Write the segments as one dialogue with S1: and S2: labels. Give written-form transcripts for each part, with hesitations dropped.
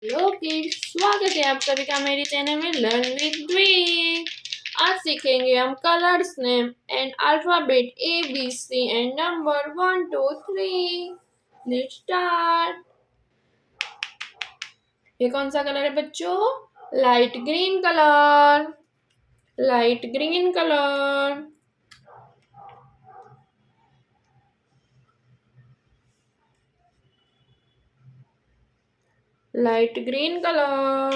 S1: Hello kids, स्वागत है आप सभी का मेरी चैनल में लर्न विद द्विक। आज सीखेंगे हम colours name and alphabet A B C and number 1 2 3। Let's start. ये कौन सा कलर है बच्चों? Light green colour. Light green colour. Light green colour.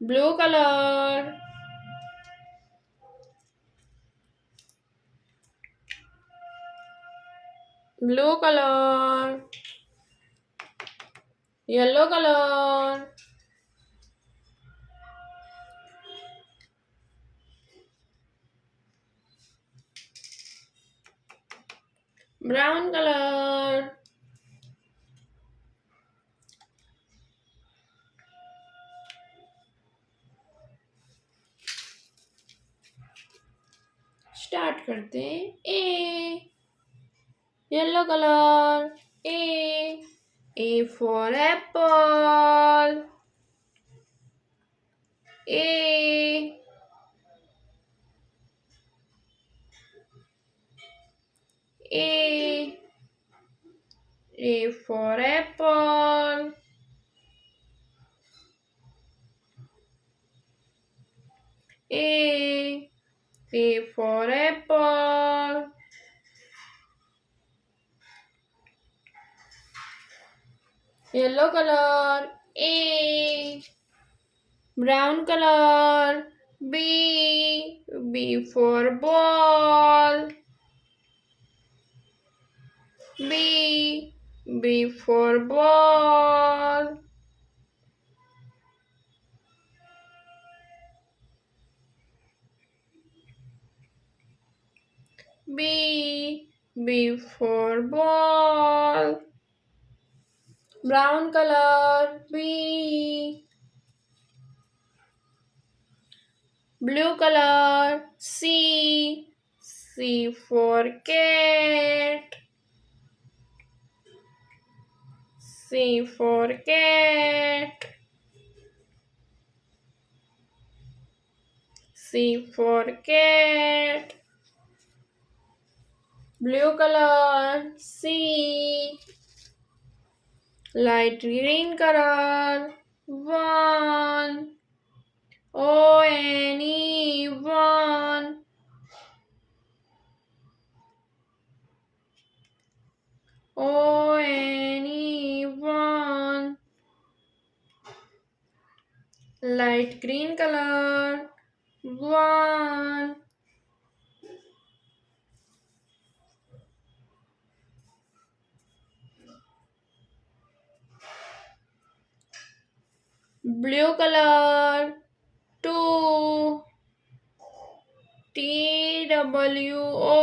S1: Blue colour. Blue colour. Yellow colour. Brown colour. Start करते हैं। A yellow colour. A for apple. A A A for apple. A for apple. Yellow colour. A brown colour. B for ball. B for ball. B for ball. Brown color. B. Blue color. C. C for cat. C for cat. C for cat. Blue color. C. Light green color. 1. O-N-E 1. O-N-E 1. Light green color. 1. Blue color. 2. T-W-O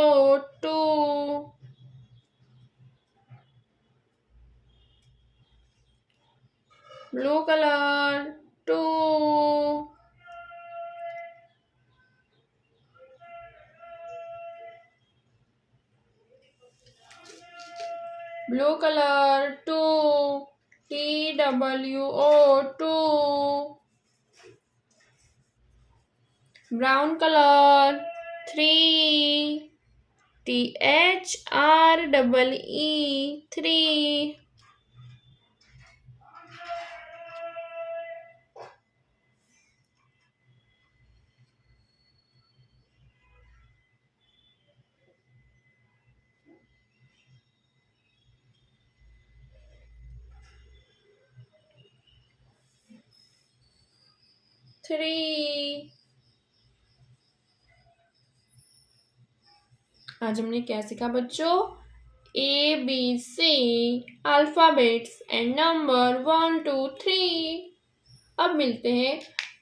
S1: 2. Blue color. 2. Blue color. 2. T-W-O 2. Brown color. 3. T-H-R-E-E 3. आज हमने क्या सीखा बच्चों? ABC alphabets and number 1 2 3। अब मिलते हैं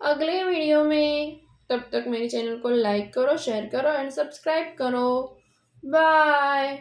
S1: अगले video में। तब तक मेरे चैनल को लाइक करो, शेयर करो एंड सब्सक्राइब करो। बाय।